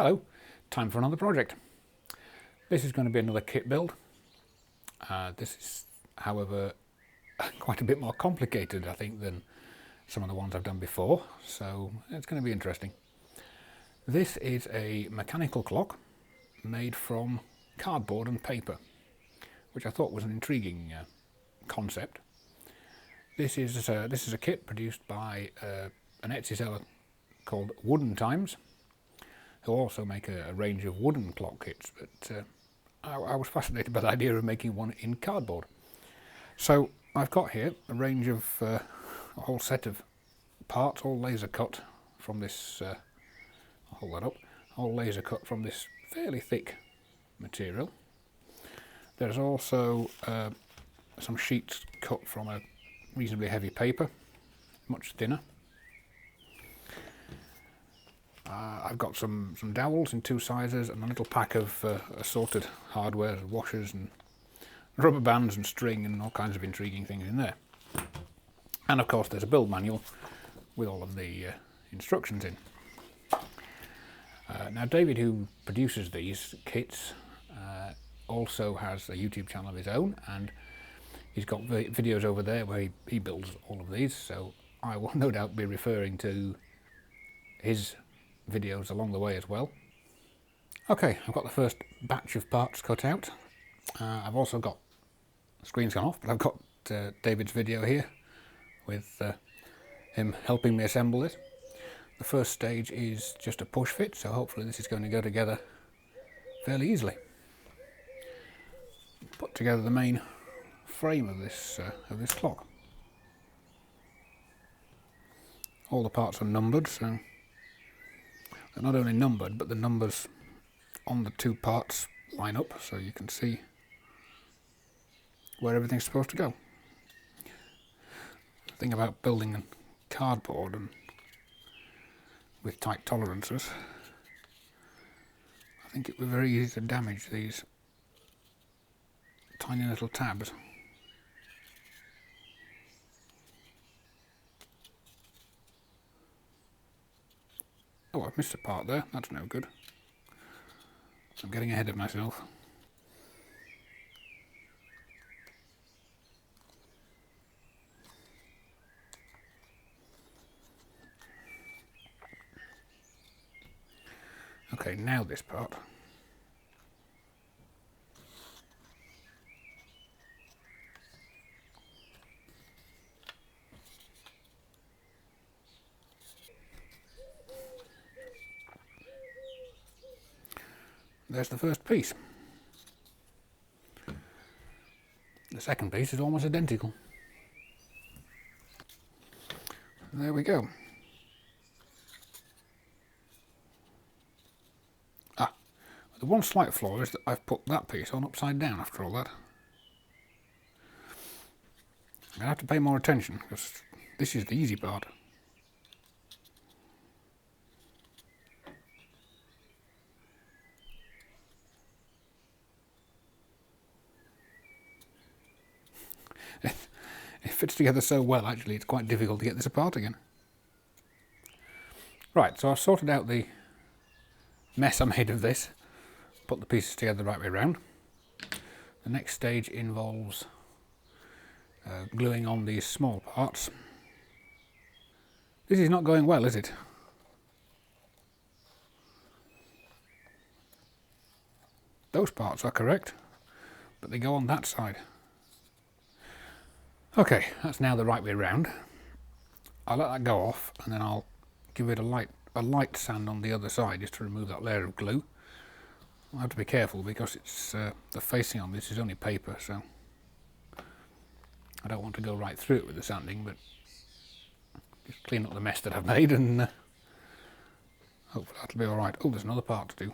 Hello, time for another project. This is going to be another kit build. This is, however, quite a bit more complicated, I think, than some of the ones I've done before, so it's going to be interesting. This is a mechanical clock made from cardboard and paper, which I thought was an intriguing concept. This is a kit produced by an Etsy seller called Wooden Times, who also make a range of wooden clock kits, but I was fascinated by the idea of making one in cardboard. So I've got here a range of a whole set of parts, all laser cut from this, I'll hold that up, all laser cut from this fairly thick material. There's also some sheets cut from a reasonably heavy paper, much thinner. I've got some dowels in two sizes and a little pack of assorted hardware, washers and rubber bands and string and all kinds of intriguing things in there. And of course there's a build manual with all of the instructions in. Now David, who produces these kits, also has a YouTube channel of his own, and he's got videos over there where he builds all of these, so I will no doubt be referring to his videos along the way as well. Okay, I've got the first batch of parts cut out. I've also got, the screen's gone off, but I've got David's video here with him helping me assemble it. The first stage is just a push fit, so hopefully this is going to go together fairly easily. Put together the main frame of this clock. All the parts are numbered, so they're not only numbered, but the numbers on the two parts line up, so you can see where everything's supposed to go. The thing about building in cardboard and with tight tolerances, I think it would be very easy to damage these tiny little tabs. Oh, I've missed a part there, that's no good. I'm getting ahead of myself. Okay, now this part. There's the first piece. The second piece is almost identical. There we go. The one slight flaw is that I've put that piece on upside down after all that. I'm going to have to pay more attention because this is the easy part. It fits together so well, actually, it's quite difficult to get this apart again. Right, so I've sorted out the mess I made of this, put the pieces together the right way around. The next stage involves gluing on these small parts. This is not going well, is it? Those parts are correct, but they go on that side. Okay, that's now the right way round. I'll let that go off and then I'll give it a light sand on the other side just to remove that layer of glue. I'll have to be careful because it's the facing on this is only paper, so I don't want to go right through it with the sanding, but just clean up the mess that I've made and hopefully that'll be alright. Oh, there's another part to do.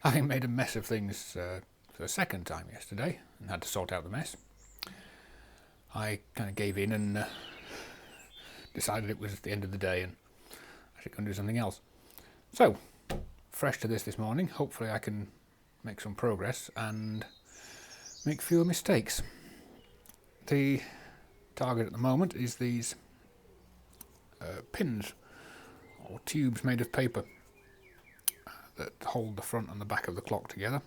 I made a mess of things for the second time yesterday and had to sort out the mess. I kind of gave in and decided it was the end of the day and I should go and do something else. So, fresh to this morning, hopefully I can make some progress and make fewer mistakes. The target at the moment is these pins or tubes made of paper that hold the front and the back of the clock together.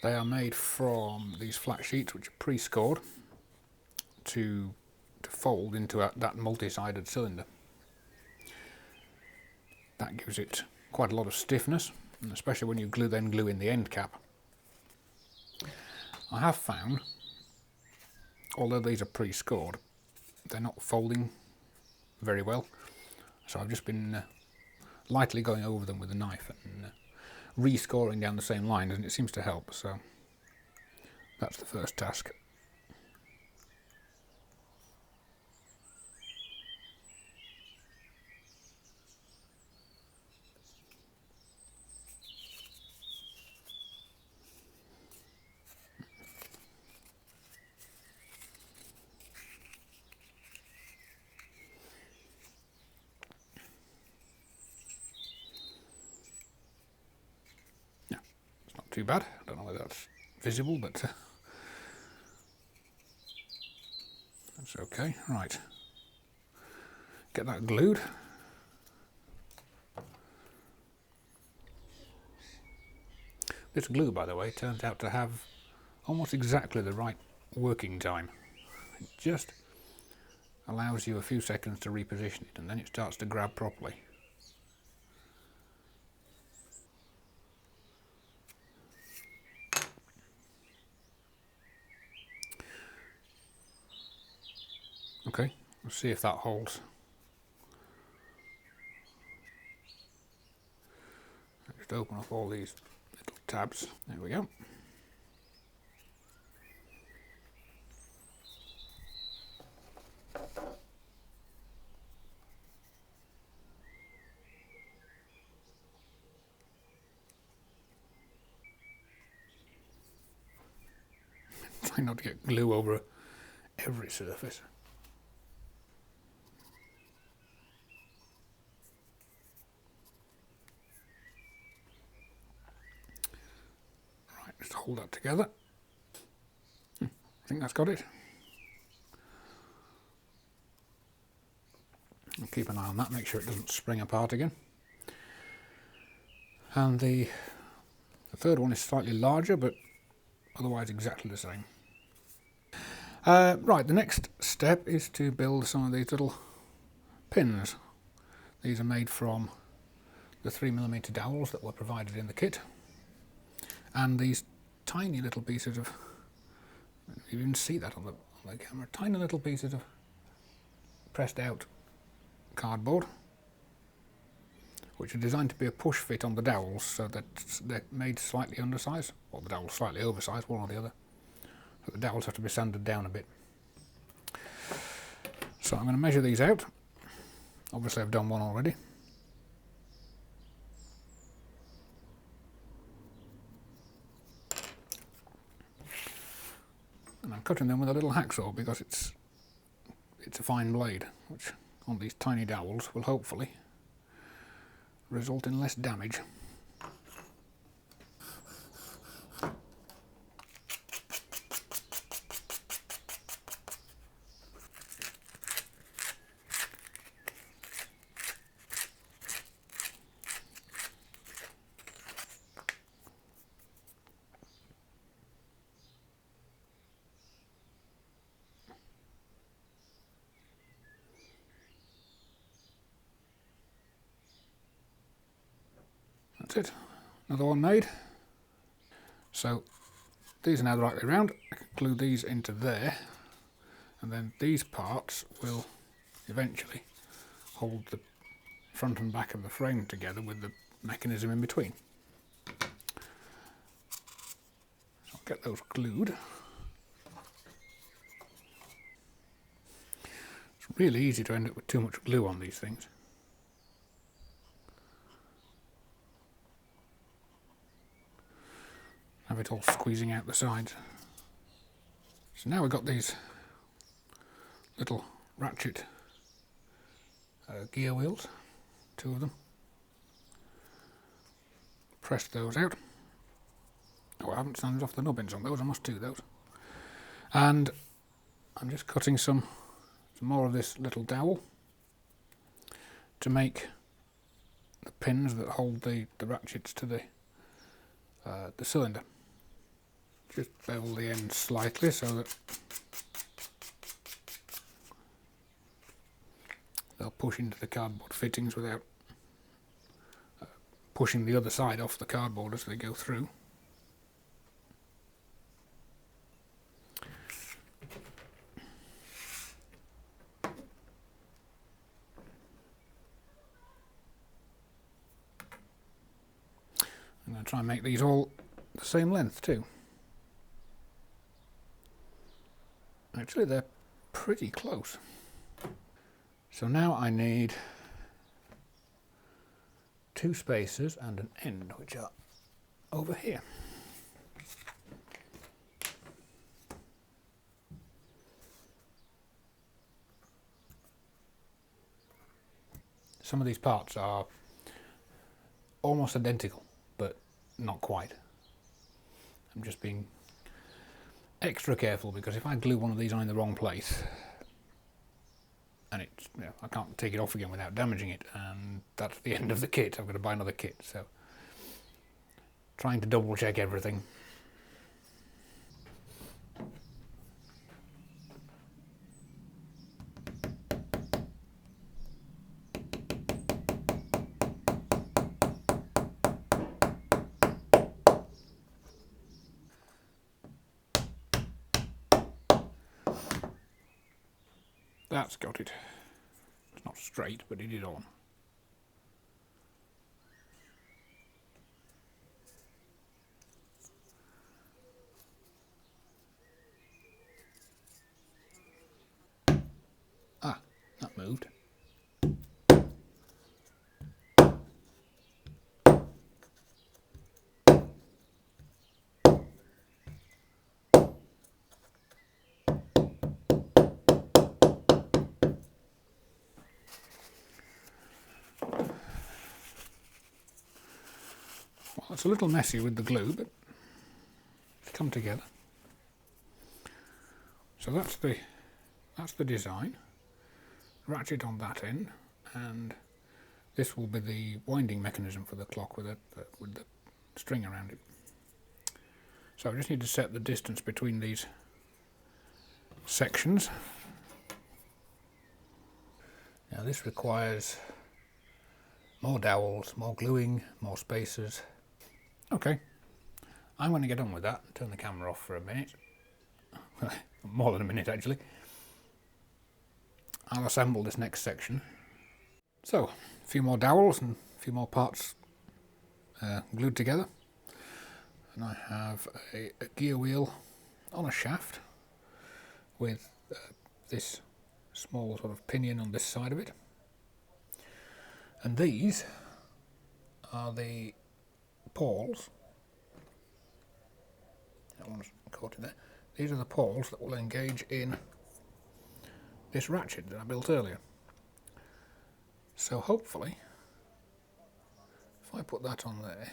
They are made from these flat sheets which are pre-scored to fold into that multi-sided cylinder. That gives it quite a lot of stiffness, and especially when you then glue in the end cap. I have found, although these are pre-scored, they're not folding very well, so I've just been lightly going over them with a knife and re-scoring down the same line, and it seems to help. So that's the first task. Too bad. I don't know whether that's visible, but that's okay. Right, get that glued. This glue, by the way, turns out to have almost exactly the right working time. It just allows you a few seconds to reposition it, and then it starts to grab properly. Okay, let's see if that holds. Just open up all these little tabs. There we go. Try not to get glue over every surface. Just hold that together. I think that's got it. I'll keep an eye on that, make sure it doesn't spring apart again. And the third one is slightly larger, but otherwise exactly the same. Right, the next step is to build some of these little pins. These are made from the 3mm dowels that were provided in the kit. And these tiny little pieces of, you can see that on the camera, tiny little pieces of pressed out cardboard, which are designed to be a push fit on the dowels, so that they're made slightly undersized, or the dowels slightly oversized, one or the other. So the dowels have to be sanded down a bit. So I'm going to measure these out. Obviously I've done one already. And I'm cutting them with a little hacksaw because it's a fine blade, which on these tiny dowels will hopefully result in less damage. That's it, another one made. So these are now the right way around. I can glue these into there, and then these parts will eventually hold the front and back of the frame together with the mechanism in between. So I'll get those glued. It's really easy to end up with too much glue on these things. Have it all squeezing out the sides. So now we've got these little ratchet gear wheels, two of them. Press those out, haven't sanded off the nubbins on those. I must do those. And I'm just cutting some more of this little dowel to make the pins that hold the ratchets to the cylinder. Just bevel the ends slightly so that they'll push into the cardboard fittings without pushing the other side off the cardboard as they go through. I'm going to try and make these all the same length too. Actually, they're pretty close. So now I need 2 spacers and an end, which are over here. Some of these parts are almost identical, but not quite. I'm just being extra careful because if I glue one of these on in the wrong place, and it's, you know, I can't take it off again without damaging it, and that's the end of the kit. I've got to buy another kit, so trying to double check everything. That's got it. It's not straight, but it is on. Ah, that moved. Well, it's a little messy with the glue, but it's come together. So that's the design. Ratchet on that end, and this will be the winding mechanism for the clock with the string around it. So I just need to set the distance between these sections. Now this requires more dowels, more gluing, more spacers. Okay, I'm going to get on with that and turn the camera off for a minute. More than a minute actually. I'll assemble this next section. So, a few more dowels and a few more parts glued together. And I have a gear wheel on a shaft with this small sort of pinion on this side of it. And these are the pawls. That one's caught in there. These are the pawls that will engage in this ratchet that I built earlier. So hopefully, if I put that on there,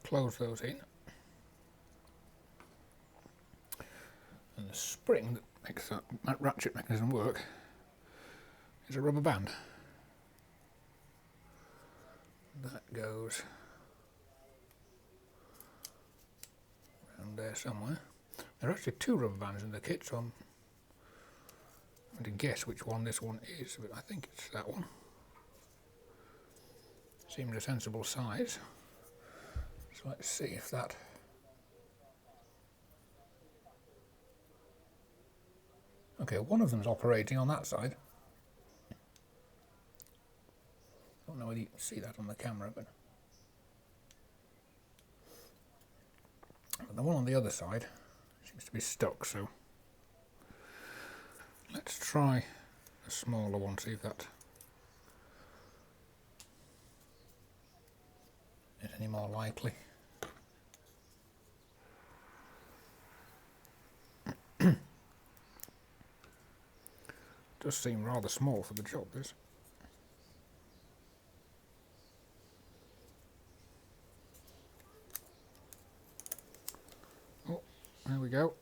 close those in, and the spring that makes that ratchet mechanism work is a rubber band. That goes around there somewhere. There are actually 2 rubber bands in the kit, so I'm going to guess which one this one is, but I think it's that one. Seemed a sensible size. So let's see if that... Okay, one of them's operating on that side. I don't know whether you can see that on the camera, but the one on the other side seems to be stuck, so let's try a smaller one, see if that is any more likely. Does seem rather small for the job, this. there we go.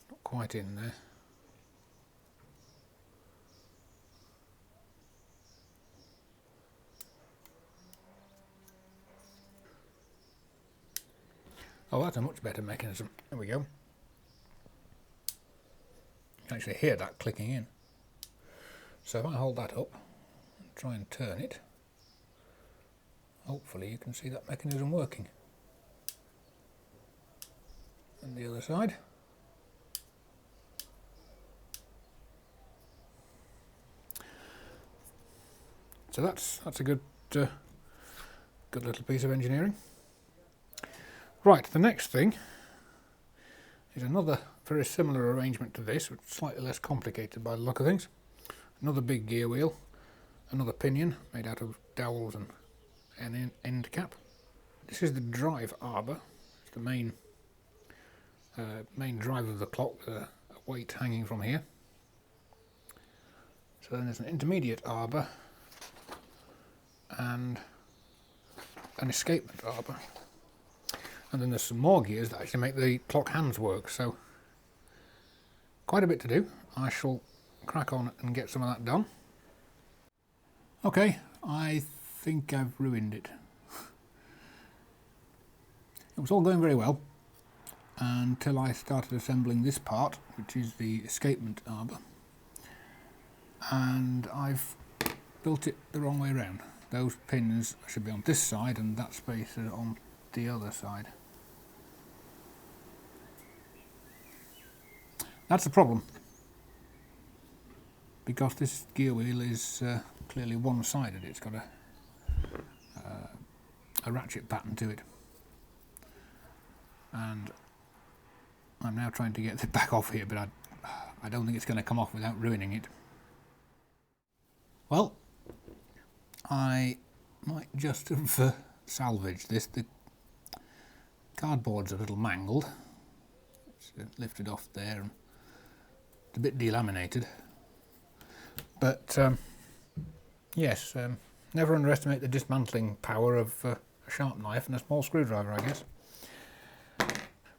Not quite in there. Oh, that's a much better mechanism. There we go. You can actually hear that clicking in. So if I hold that up and try and turn it, hopefully you can see that mechanism working. And the other side. So that's a good little piece of engineering. Right, the next thing is another very similar arrangement to this, which is slightly less complicated by the look of things. Another big gear wheel, another pinion made out of dowels and an end cap. This is the drive arbor. It's the main drive of the clock with a weight hanging from here. So then there's an intermediate arbor and an escapement arbor. And then there's some more gears that actually make the clock hands work, so quite a bit to do. I shall crack on and get some of that done. Okay, I think I've ruined it. It was all going very well until I started assembling this part, which is the escapement arbor, and I've built it the wrong way around. Those pins should be on this side and that space is on the other side. That's the problem, because this gear wheel is clearly one-sided. It's got a ratchet pattern to it, and I'm now trying to get it back off here, but I don't think it's going to come off without ruining it. Well, I might just have salvaged this. The cardboard's a little mangled. It's lifted off there and it's a bit delaminated. But yes, never underestimate the dismantling power of a sharp knife and a small screwdriver, I guess.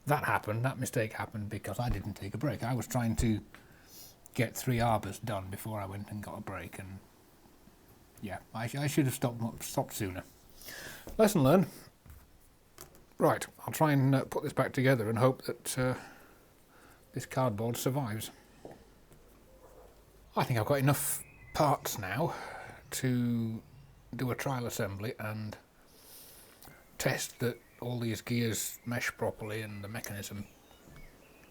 That mistake happened because I didn't take a break. I was trying to get 3 arbors done before I went and got a break, and yeah, I should have stopped sooner. Lesson learned. Right, I'll try and put this back together and hope that this cardboard survives. I think I've got enough parts now to do a trial assembly and test that all these gears mesh properly and the mechanism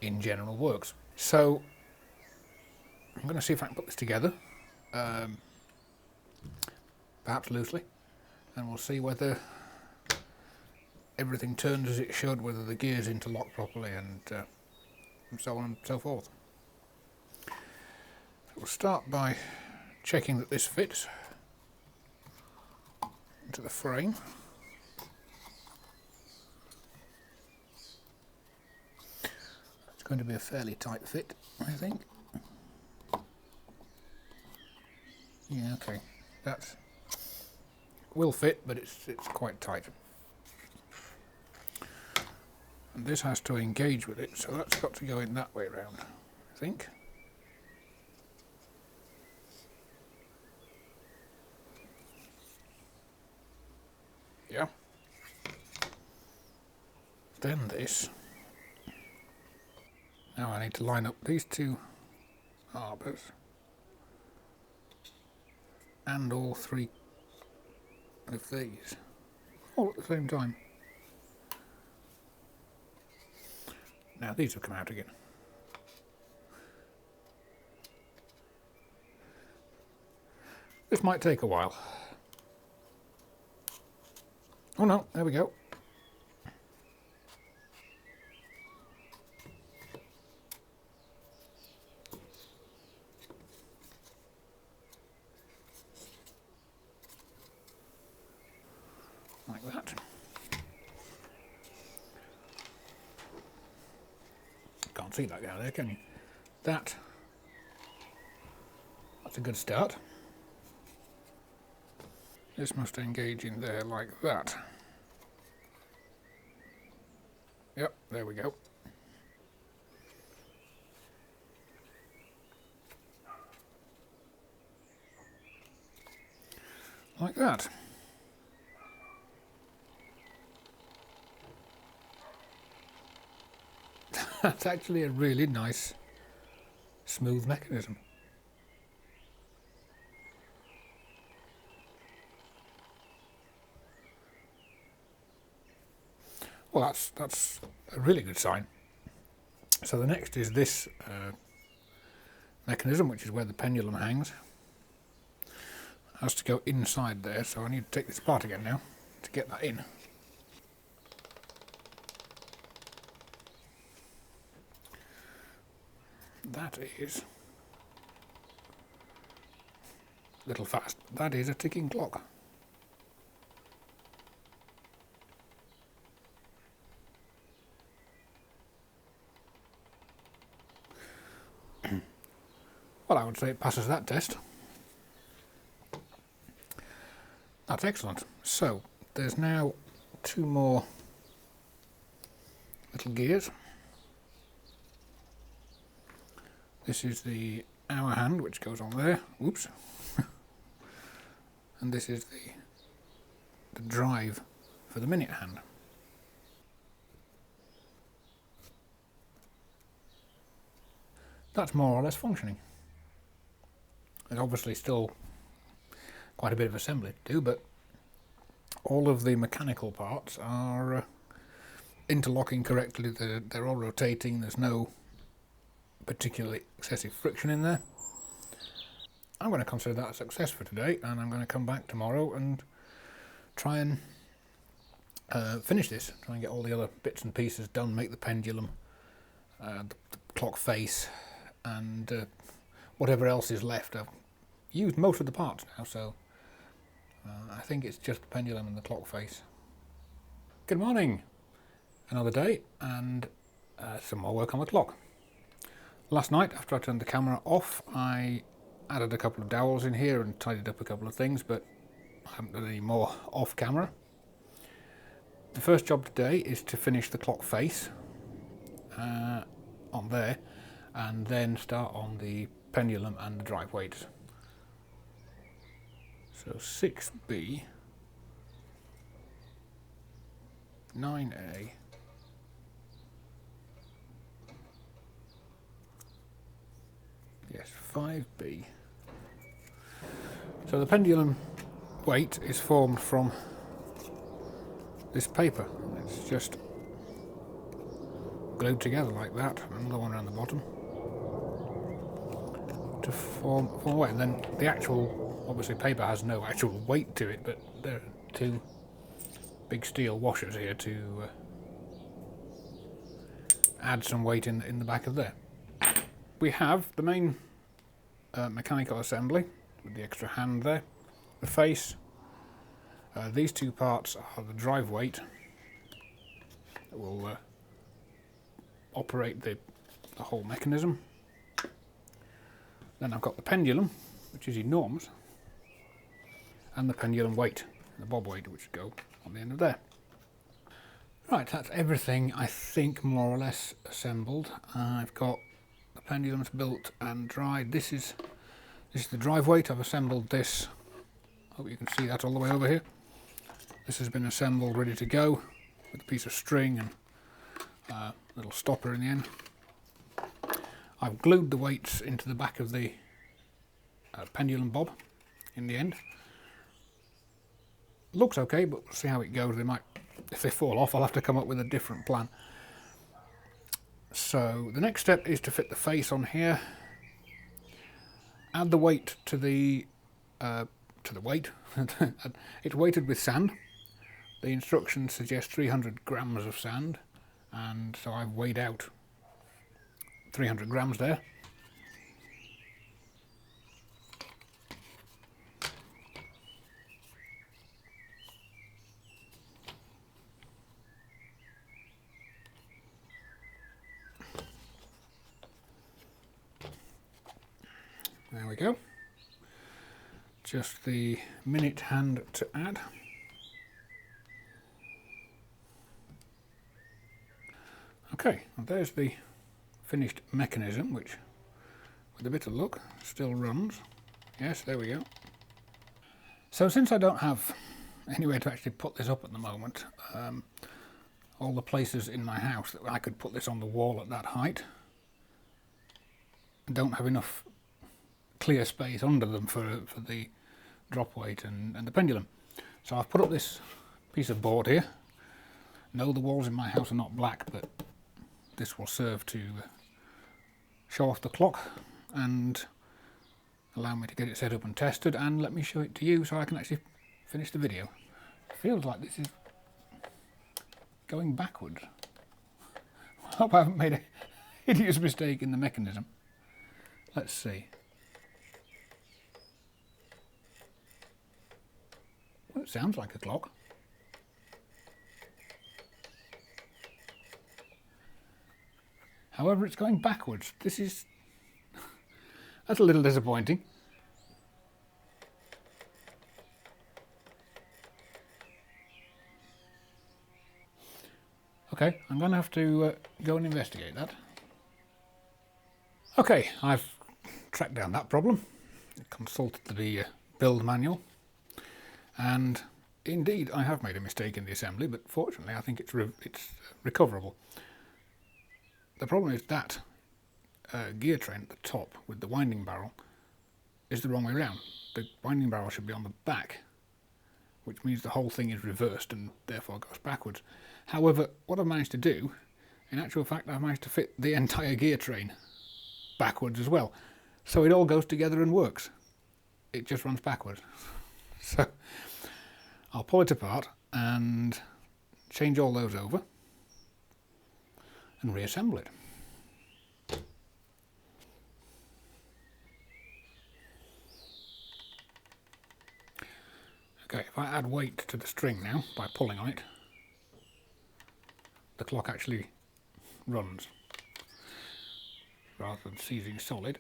in general works. So I'm going to see if I can put this together, perhaps loosely, and we'll see whether everything turns as it should, whether the gears interlock properly, and so on and so forth. We'll start by checking that this fits into the frame. It's going to be a fairly tight fit, I think. Yeah, okay, that will fit, but it's quite tight. And this has to engage with it, so that's got to go in that way around, I think. Yeah. Then this. Now I need to line up these 2 arbors and all 3 of these, all at the same time. Now these have come out again. This might take a while. Oh no, there we go. Like that. Can't see that down there, can you? That's a good start. This must engage in there like that. Yep, there we go. Like that. That's actually a really nice, smooth mechanism. Well, that's a really good sign. So the next is this mechanism, which is where the pendulum hangs. It has to go inside there, so I need to take this apart again now to get that in. That is a little fast. That is a ticking clock. Well, I would say it passes that test. That's excellent. So, there's now 2 more little gears. This is the hour hand, which goes on there. Whoops. And this is the drive for the minute hand. That's more or less functioning. There's obviously still quite a bit of assembly to do, but all of the mechanical parts are interlocking correctly. They're all rotating. There's no particularly excessive friction in there. I'm going to consider that a success for today, and I'm going to come back tomorrow and try and finish this. Try and get all the other bits and pieces done, make the pendulum, the clock face, and whatever else is left. I've used most of the parts now, so I think it's just the pendulum and the clock face. Good morning! Another day, and some more work on the clock. Last night, after I turned the camera off, I added a couple of dowels in here and tidied up a couple of things, but I haven't done any more off camera. The first job today is to finish the clock face on there, and then start on the pendulum and the drive weights. So 6B, 9A, yes, 5B. So the pendulum weight is formed from this paper. It's just glued together like that, another one around the bottom to form a weight. And then the actual, obviously paper has no actual weight to it, but there are 2 big steel washers here to add some weight in the back of there. We have the main mechanical assembly with the extra hand there, the face. These 2 parts are the drive weight that will operate the whole mechanism. Then I've got the pendulum, which is enormous, and the pendulum weight, the bob weight, which go on the end of there. Right, that's everything I think more or less assembled. I've got the pendulums built and dried. This is the drive weight. I've assembled this. Hope you can see that all the way over here. This has been assembled, ready to go, with a piece of string and a little stopper in the end. I've glued the weights into the back of the pendulum bob in the end. Looks okay, but we'll see how it goes. They might, if they fall off, I'll have to come up with a different plan. So the next step is to fit the face on here. Add the weight to the weight. It's weighted with sand. The instructions suggest 300 grams of sand, and so I've weighed out 300 grams there. There we go. just the minute hand to add. Okay, well there's the finished mechanism, which with a bit of luck still runs. Yes, there we go. So since I don't have anywhere to actually put this up at the moment, all the places in my house that I could put this on the wall at that height don't have enough clear space under them for the drop weight and the pendulum. So I've put up this piece of board here. No, the walls in my house are not black, but this will serve to show off the clock and allow me to get it set up and tested, and let me show it to you so I can actually finish the video. It feels like this is going backwards. I hope I haven't made an hideous mistake in the mechanism. Let's see. Well, it sounds like a clock. However, it's going backwards. This is... that's a little disappointing. Okay, I'm going to have to go and investigate that. Okay, I've tracked down that problem, consulted the build manual, and indeed I have made a mistake in the assembly, but fortunately I think it's recoverable. The problem is that gear train at the top with the winding barrel is the wrong way around. The winding barrel should be on the back, which means the whole thing is reversed and therefore goes backwards. However, what I've managed to do, in actual fact, I've managed to fit the entire gear train backwards as well. So it all goes together and works. It just runs backwards. So I'll pull it apart and change all those over and reassemble it. Okay, if I add weight to the string now by pulling on it, the clock actually runs rather than seizing solid,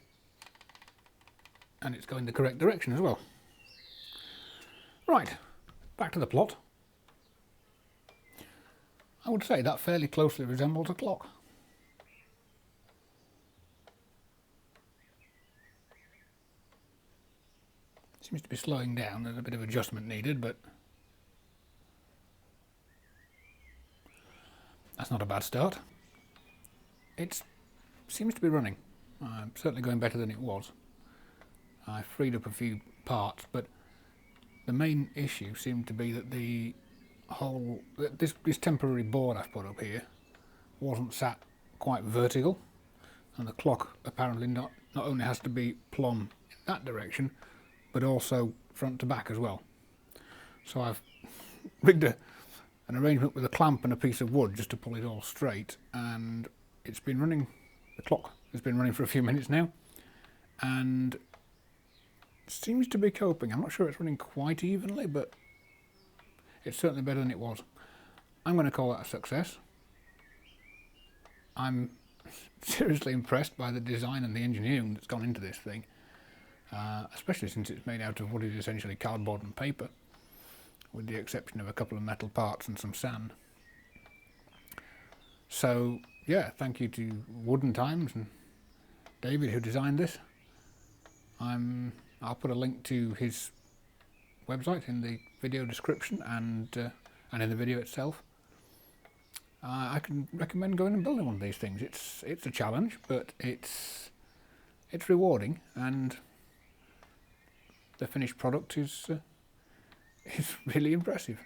and it's going the correct direction as well. Right, back to the plot. I would say that fairly closely resembles a clock. Seems to be slowing down, there's a bit of adjustment needed, but that's not a bad start. It seems to be running, certainly going better than it was. I freed up a few parts, but the main issue seemed to be that the whole, this temporary board I've put up here wasn't sat quite vertical, and the clock apparently not only has to be plumb in that direction, but also front to back as well. So I've rigged an arrangement with a clamp and a piece of wood just to pull it all straight, and it's been running, the clock has been running for a few minutes now, and seems to be coping. I'm not sure it's running quite evenly, but it's certainly better than it was. I'm going to call that a success. I'm seriously impressed by the design and the engineering that's gone into this thing, especially since it's made out of what is essentially cardboard and paper, with the exception of a couple of metal parts and some sand. So yeah, thank you to Wooden Times and David who designed this. I'll put a link to his website in the video description and in the video itself. I can recommend going and building one of these things. It's a challenge, but it's rewarding, and the finished product is really impressive.